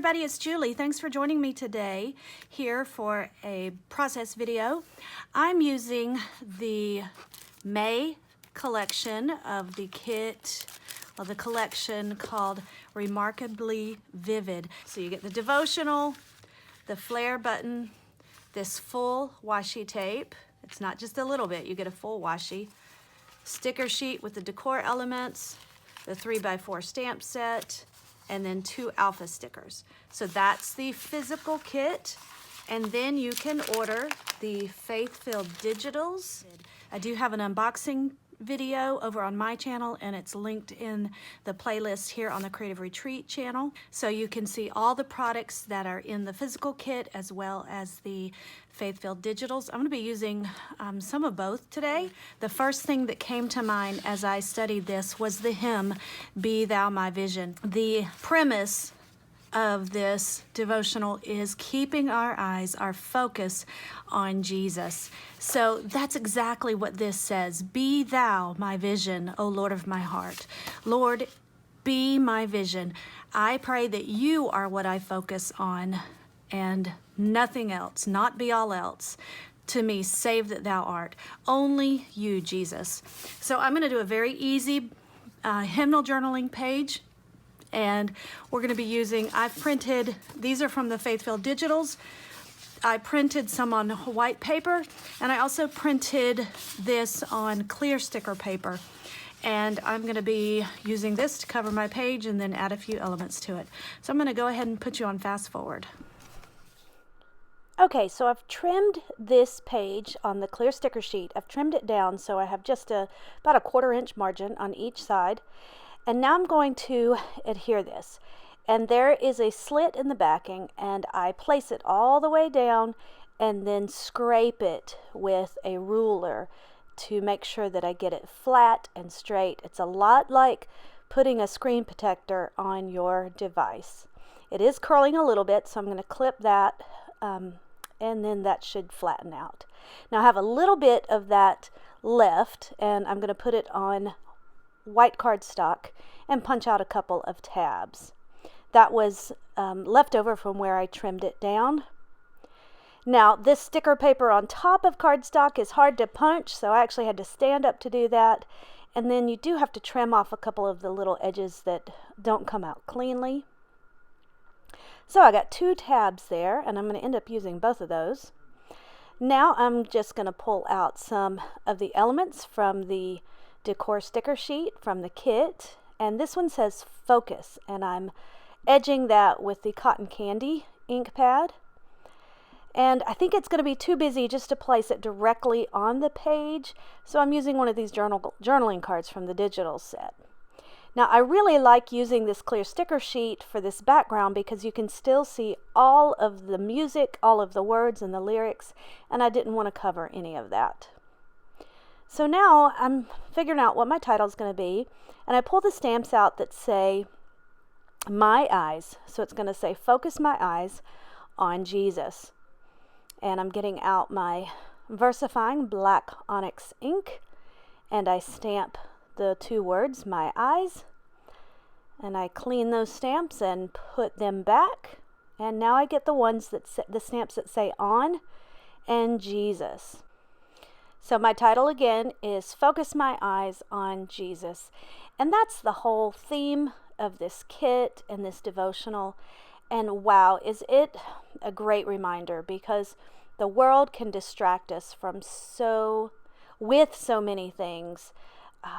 everybody, it's Julie. Thanks for joining me today here for a process video. I'm using the May collection of the kit, of the collection called Remarkably Vivid. So you get the devotional, the flare button, this full washi tape. It's not just a little bit, you get a full washi. Sticker sheet with the decor elements, the 3x4 stamp set, and then 2 alpha stickers. So that's the physical kit. And then you can order the Faithfilled digitals. I do have an unboxing video over on my channel, and it's linked in the playlist here on the Creative Retreat channel. So you can see all the products that are in the physical kit as well as the Faithfilled digitals. I'm going to be using some of both today. The first thing that came to mind as I studied this was the hymn, Be Thou My Vision. The premise of this devotional is keeping our eyes, our focus on Jesus. So that's exactly what this says. Be thou my vision, O Lord of my heart. Lord, be my vision. I pray that you are what I focus on and nothing else, not be all else. To me, save that thou art. Only you, Jesus. So I'm going to do a very easy hymnal journaling page. And we're going to be using, I've printed, these are from the Faithfilled digitals. I printed some on white paper, and I also printed this on clear sticker paper. And I'm going to be using this to cover my page and then add a few elements to it. So I'm going to go ahead and put you on fast forward. Okay, so I've trimmed this page on the clear sticker sheet. I've trimmed it down so I have just about a 1/4 inch margin on each side. And now I'm going to adhere this. And there is a slit in the backing, and I place it all the way down and then scrape it with a ruler to make sure that I get it flat and straight. It's a lot like putting a screen protector on your device. It is curling a little bit, so I'm going to clip that, and then that should flatten out. Now I have a little bit of that left, and I'm going to put it on white cardstock and punch out a couple of tabs. That was left over from where I trimmed it down. Now this sticker paper on top of cardstock is hard to punch, so I actually had to stand up to do that. And then you do have to trim off a couple of the little edges that don't come out cleanly. So I got 2 tabs there, and I'm going to end up using both of those. Now I'm just going to pull out some of the elements from the decor sticker sheet from the kit, and this one says focus, and I'm edging that with the cotton candy ink pad. And I think it's going to be too busy just to place it directly on the page, so I'm using one of these journaling cards from the digital set. Now I really like using this clear sticker sheet for this background because you can still see all of the music, all of the words and the lyrics, and I didn't want to cover any of that. So now I'm figuring out what my title is going to be, and I pull the stamps out that say my eyes. So it's going to say focus my eyes on Jesus. And I'm getting out my Versafine black Onyx ink, and I stamp the 2 words, my eyes, and I clean those stamps and put them back. And now I get the ones that the stamps that say on and Jesus. So my title again is Focus My Eyes on Jesus. And that's the whole theme of this kit and this devotional. And wow, is it a great reminder, because the world can distract us with so many things.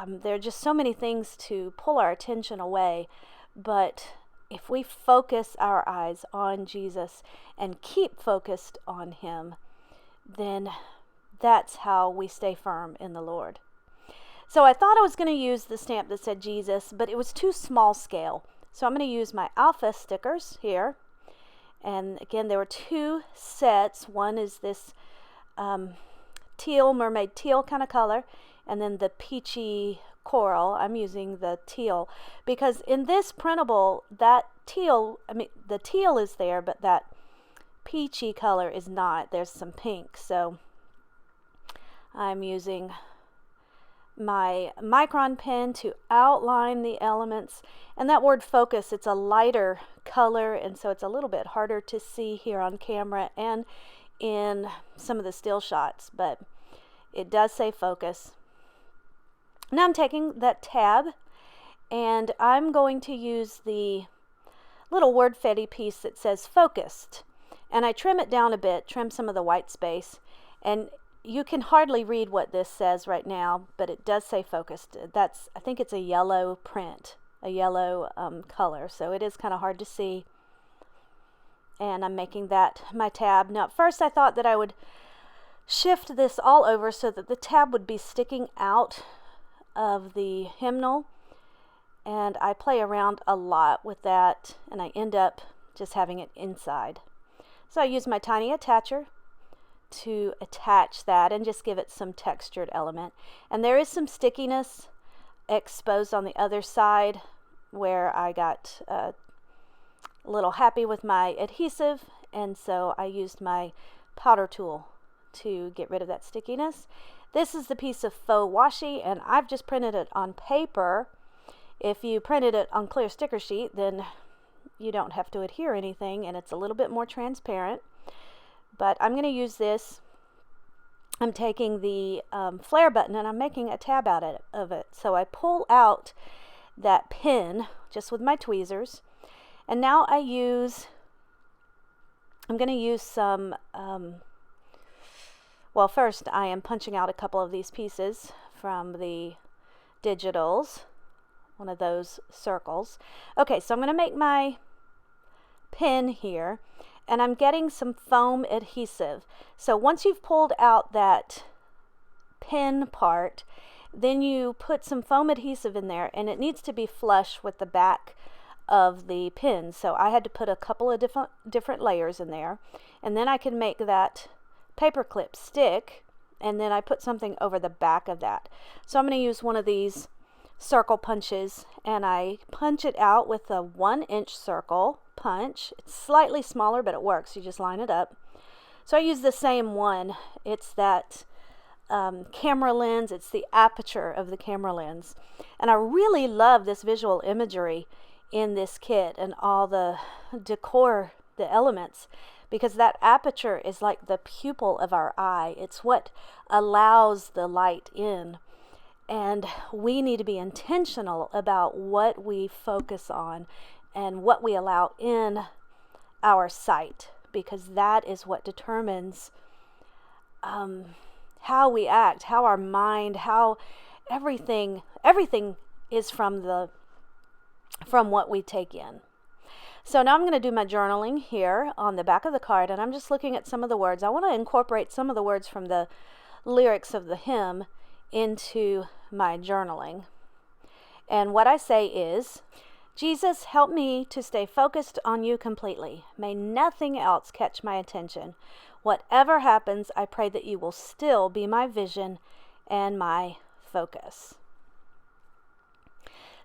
There are just so many things to pull our attention away. But if we focus our eyes on Jesus and keep focused on him, then that's how we stay firm in the Lord. So I thought I was going to use the stamp that said Jesus, but it was too small scale. So I'm going to use my alpha stickers here. And again, there were 2 sets. One is this teal, mermaid teal kind of color, and then the peachy coral. I'm using the teal because in this printable, the teal is there, but that peachy color is not. There's some pink. So I'm using my micron pen to outline the elements. And that word focus, it's a lighter color, and so it's a little bit harder to see here on camera and in some of the still shots, but it does say focus. Now I'm taking that tab and I'm going to use the little word fetty piece that says focused, and I trim it down a bit, trim some of the white space, and you can hardly read what this says right now, but it does say focused. I think it's a yellow print, a yellow color, so it is kind of hard to see. And I'm making that my tab. Now at first I thought that I would shift this all over so that the tab would be sticking out of the hymnal, and I play around a lot with that and I end up just having it inside. So I use my tiny attacher to attach that and just give it some textured element. And there is some stickiness exposed on the other side where I got a little happy with my adhesive, and so I used my powder tool to get rid of that stickiness. This is the piece of faux washi, and I've just printed it on paper. If you printed it on clear sticker sheet, then you don't have to adhere anything, and it's a little bit more transparent. But I'm going to use this. I'm taking the flare button and I'm making a tab out of it. So I pull out that pin just with my tweezers, and now I'm going to use some, well, first I am punching out a couple of these pieces from the digitals, one of those circles. Okay, so I'm going to make my pin here, and I'm getting some foam adhesive. So once you've pulled out that pin part, then you put some foam adhesive in there, and it needs to be flush with the back of the pin. So I had to put a couple of different layers in there, and then I can make that paper clip stick, and then I put something over the back of that. So I'm going to use one of these circle punches, and I punch it out with a 1-inch circle punch. It's slightly smaller, but it works. You just line it up. So I use the same one. It's that camera lens. It's the aperture of the camera lens, and I really love this visual imagery in this kit and all the decor, the elements, because that aperture is like the pupil of our eye. It's what allows the light in. And we need to be intentional about what we focus on and what we allow in our sight, because that is what determines how we act, how our mind, how everything is from what we take in. So now I'm going to do my journaling here on the back of the card, and I'm just looking at some of the words. I want to incorporate some of the words from the lyrics of the hymn into my journaling. And what I say is, Jesus, help me to stay focused on you completely. May nothing else catch my attention. Whatever happens, I pray that you will still be my vision and my focus.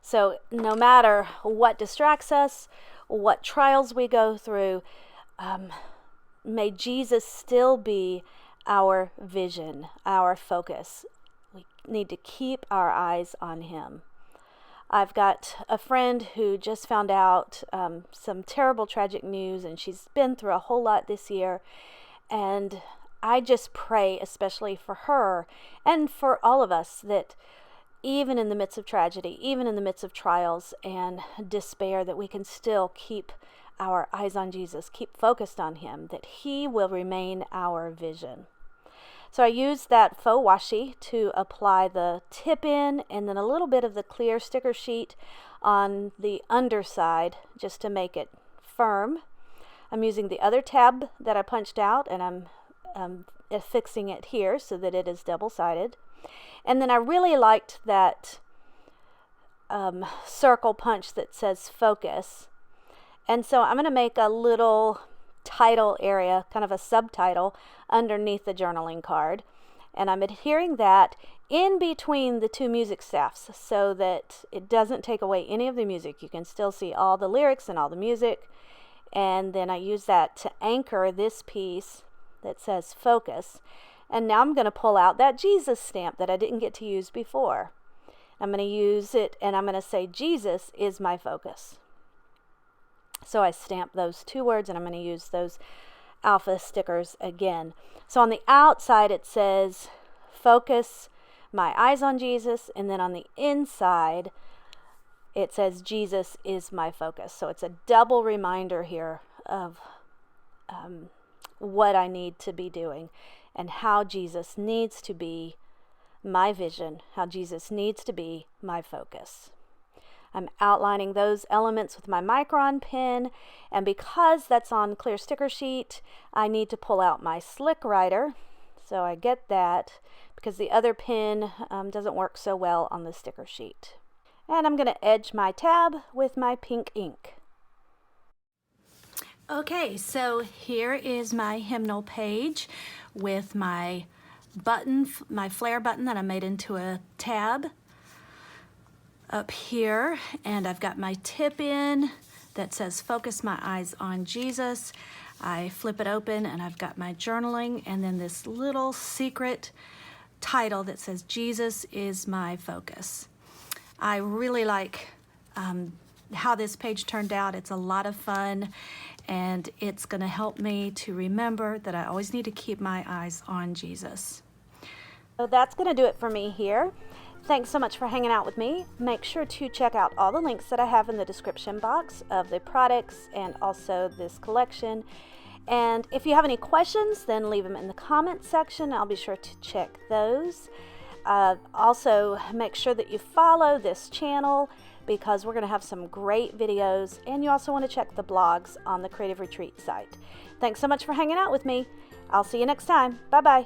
So no matter what distracts us, what trials we go through, may Jesus still be our vision, our focus. We need to keep our eyes on him. I've got a friend who just found out some terrible tragic news, and she's been through a whole lot this year, and I just pray especially for her and for all of us that even in the midst of tragedy, even in the midst of trials and despair, that we can still keep our eyes on Jesus, keep focused on him, that he will remain our vision. So I used that faux washi to apply the tip in, and then a little bit of the clear sticker sheet on the underside just to make it firm. I'm using the other tab that I punched out, and I'm affixing it here so that it is double-sided. And then I really liked that circle punch that says focus. And so I'm going to make a little title area, kind of a subtitle, underneath the journaling card. And I'm adhering that in between the two music staffs so that it doesn't take away any of the music. You can still see all the lyrics and all the music. And then I use that to anchor this piece that says focus. And now I'm going to pull out that Jesus stamp that I didn't get to use before. I'm going to use it and I'm going to say Jesus is my focus. So I stamp those two words and I'm going to use those alpha stickers again. So on the outside it says focus my eyes on Jesus, and then on the inside it says Jesus is my focus. So it's a double reminder here of what I need to be doing and how Jesus needs to be my vision, how Jesus needs to be my focus. I'm outlining those elements with my micron pen, and because that's on clear sticker sheet, I need to pull out my slick writer. So I get that because the other pen doesn't work so well on the sticker sheet. And I'm going to edge my tab with my pink ink. Okay, so here is my hymnal page with my button, my flare button that I made into a tab up here, and I've got my tip in that says focus my eyes on Jesus. I flip it open and I've got my journaling, and then this little secret title that says Jesus is my focus. I really like how this page turned out. It's a lot of fun, and it's going to help me to remember that I always need to keep my eyes on Jesus. So that's going to do it for me here. Thanks so much for hanging out with me. Make sure to check out all the links that I have in the description box of the products and also this collection. And if you have any questions, then leave them in the comments section. I'll be sure to check those. Also, make sure that you follow this channel because we're going to have some great videos. And you also want to check the blogs on the Creative Retreat site. Thanks so much for hanging out with me. I'll see you next time. Bye-bye.